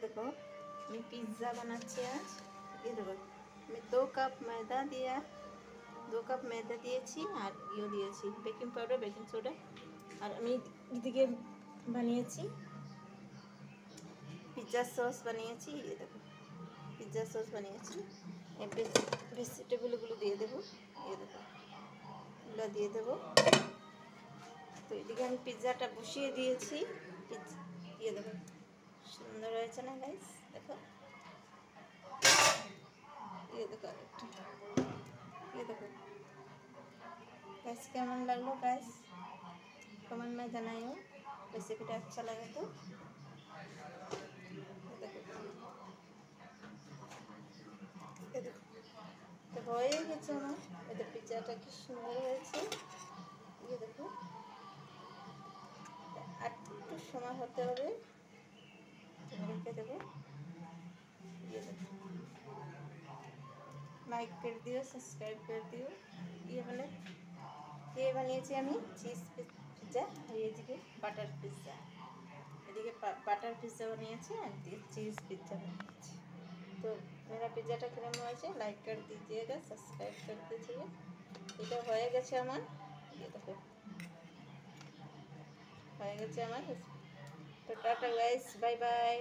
देखो मैं पिज़्ज़ा बनाচ্ছি आज। ये देखो मैं 2 কাপ मैदा দিয়েছি আর দিয়েছি বেকিং পাউডার বেকিং সোডা। আর আমি এদিকে বানিয়েছি পিৎজা সস বানিয়েছি। ये देखो पिज़्ज़ा सॉस বানিয়েছি। ভেজিটেবলগুলো দিয়ে দেবো। ये देखो এগুলো দিয়ে দেবো। তো এদিকে আমি পিৎজাটা বসিয়ে দিয়েছি। ये देखो সুন্দর হয়েছে না গাইস? দেখো ये देखो ये देखो गाइस কেমন লাগলো गाइस? कमेंट में জানাইও রেসিপিটা अच्छा लगे तो। তো হয়ে গেছে আমার এটা পিৎজাটা কি সুন্দর হয়েছে। ये देखो আর একটু সময় হতে হবে রেখে দেবো। ये देखो लाइक कर दियो सब्सक्राइब कर दियो। ये বানিয়েছি আমি চিজ পিৎজা আর এদিকে বাটার পিৎজা। এদিকে বাটার পিৎজা বানিয়েছি আর এদিকে चीज़ पिज़्ज़ा बनाएंगे। तो मेरा पिज़्ज़ाটা কেমন হয়েছে লাইক कर दीजिएगा सब्सक्राइब कर दीजिएगा। এটা হয়ে গেছে আমার। ये देखो হয়ে গেছে আমার। তো টাটা গাইস, বাই বাই।